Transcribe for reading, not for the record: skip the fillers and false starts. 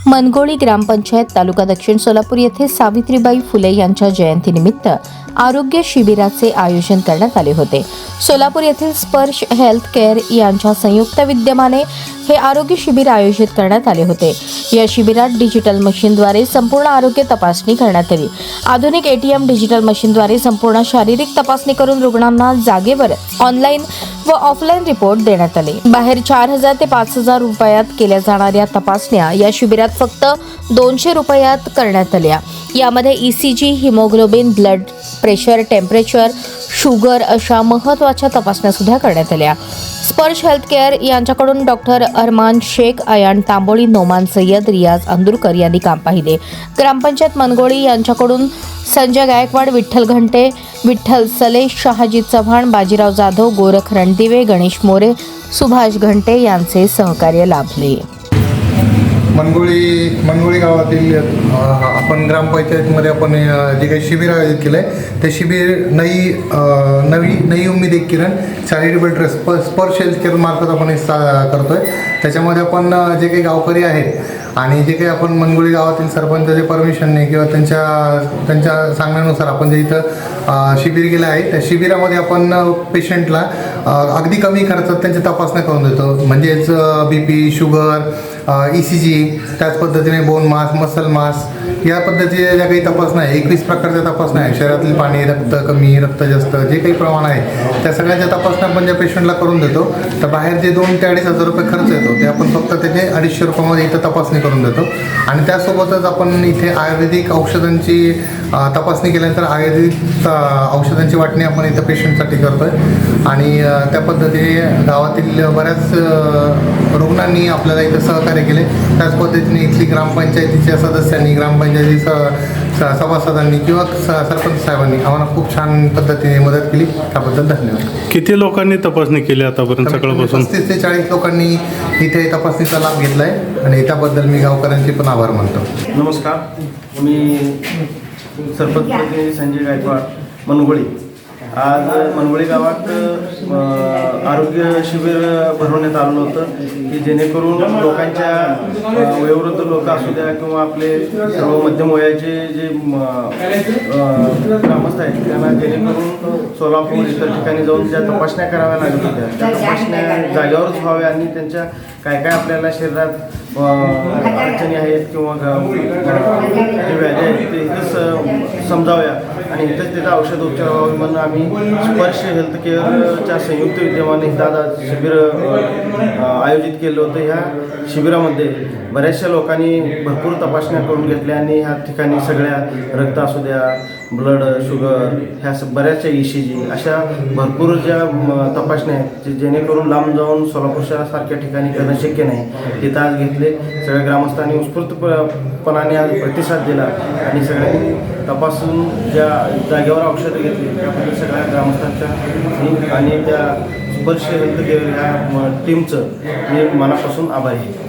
मनगोळी ग्रामपंचायत तालुका दक्षिण सोलापूर येथे सावित्रीबाई फुले यांच्या जयंतीनिमित्त आरोग्य शिबिराचे आयोजन करण्यात आले होते। सोलापूर येथील स्पर्श हेल्थ केअर यांच्या संयुक्त विद्यमाने हे आरोग्य शिबिर आयोजित करण्यात आले होते। या शिबिरात डिजिटल मशीनद्वारे संपूर्ण आरोग्य तपासणी करण्यात आली। आधुनिक एटीएम डिजिटल मशीनद्वारे संपूर्ण शारीरिक तपासणी करून रुग्णांना जागेवर ऑनलाईन व ऑफलाईन रिपोर्ट देण्यात आले। बाहेर 4000 ते 5000 रुपयात केल्या जाणाऱ्या तपासण्या या शिबिरात फक्त 200 रुपयात करण्यात आल्या। यामध्ये ECG, haemoglobin, blood pressure, temperature, sugar अशा महत्त्वाच्या तपासण्या सुद्धा करण्यात आल्या। स्पर्श हेल्थ केअर यांच्याकडून डॉक्टर अरमान शेख, अयान तांबोळी, नोमान सय्यद, रियाज अंदुरकर यांनी काम पाहिले। ग्रामपंचायत मनगोळी यांच्याकडून संजय गायकवाड, विठ्ठल घंटे, विठ्ठल सले, शहाजी चव्हाण, बाजीराव जाधव, गोरख रणदिवे, गणेश मोरे, सुभाष घंटे यांचे सहकार्य लाभले। मनगोळी गावातील आपण ग्रामपंचायतीमध्ये आपण जे काही शिबिर आयोजित केलं आहे ते शिबिर नई उम्मीद एक किरण चॅरिटेबल ट्रस्ट स्पर्श हेल्थ केअर मार्फत आपण हे करतोय। त्याच्यामध्ये आपण जे काही गावकरी आहेत आणि जे काही आपण मनगोळी गावातील सरपंचाचे परमिशनने किंवा त्यांच्या सांगण्यानुसार आपण जे इथं शिबिर केलं आहे त्या शिबिरामध्ये आपण पेशंटला अगदी कमी खर्चात त्यांची तपासण्या करून देतो। म्हणजेच BP, शुगर, ECG, त्याच पद्धतीने बोन मास, मसल मास या पद्धतीच्या ज्या काही तपासण्या आहे 21 प्रकारच्या तपासण्या आहे। शरीरातील पाणी, रक्त कमी, रक्त जास्त जे काही प्रमाण आहे त्या सगळ्याच्या तपासण्या आपण ज्या पेशंटला करून देतो तर बाहेर जे 2 ते 2,500 रुपये खर्च येतो ते आपण फक्त त्याचे 250 रुपयामध्ये इथं तपासणी करून देतो। आणि त्यासोबतच आपण इथे आयुर्वेदिक औषधांची तपासणी केल्यानंतर आयुर्वेदिक औषधांची वाटणी आपण इथं पेशंटसाठी करतोय। आणि त्या पद्धतीने गावातील बऱ्याच रुग्णांनी आपल्याला इथं सहकार्य केले। त्याच पद्धतीने इथली ग्रामपंचायतीच्या सदस्यांनी, ग्रामपंचायती सभासदांनी किंवा सरपंच साहेबांनी आम्हाला खूप छान पद्धतीने मदत केली, त्याबद्दल धन्यवाद। किती लोकांनी तपासणी केली आतापर्यंत सकाळपासून? 35 ते 40 लोकांनी इथे तपासणीचा लाभ घेतला आहे आणि त्याबद्दल मी गावकऱ्यांचे पण आभार मानतो। नमस्कार, मी सरपंच संजय गायकवाड, मनगोळी। आज मनगोळी गावात आरोग्य शिबिर भरवण्यात आलं होतं की जेणेकरून लोकांच्या वयोवृद्ध लोक असू द्या किंवा आपले सर्व मध्यम वयाचे जे ग्रामस्थ आहेत त्यांना जेणेकरून सोलापूर इतर ठिकाणी जाऊन ज्या तपासण्या कराव्या लागत होत्या त्या तपासण्या जागेवरच व्हाव्या आणि त्यांच्या काय काय आपल्याला शरीरात अडचणी आहेत किंवा जे व्याधी आहेत ते इथंच समजाव्या आणि इथंच त्याचा औषध उपचार व्हावे म्हणून आम्ही स्पर्श हेल्थ केअरच्या संयुक्त विद्यमाने दादा शिबिर आयोजित केलं होतं। ह्या शिबिरामध्ये बऱ्याचशा लोकांनी भरपूर तपासण्या करून घेतल्या आणि ह्या ठिकाणी सगळ्या रक्त असू द्या, ब्लड, शुगर, ह्या बऱ्याचशा ECG अशा भरपूर ज्या तपासण्या आहेत जेणेकरून लांब जाऊन सोलापूर शहरासारख्या ठिकाणी करणं शक्य नाही तिथं आज घेतले। सगळ्या ग्रामस्थांनी उत्स्फूर्तपणाने आज प्रतिसाद दिला आणि सगळ्यांनी तपासून ज्या जागेवर औषधं घेतली त्याबद्दल सगळ्या ग्रामस्थांच्या आणि त्या स्पर्श हेल्थ केअर ह्या टीमचं मी मनापासून आभारी आहे।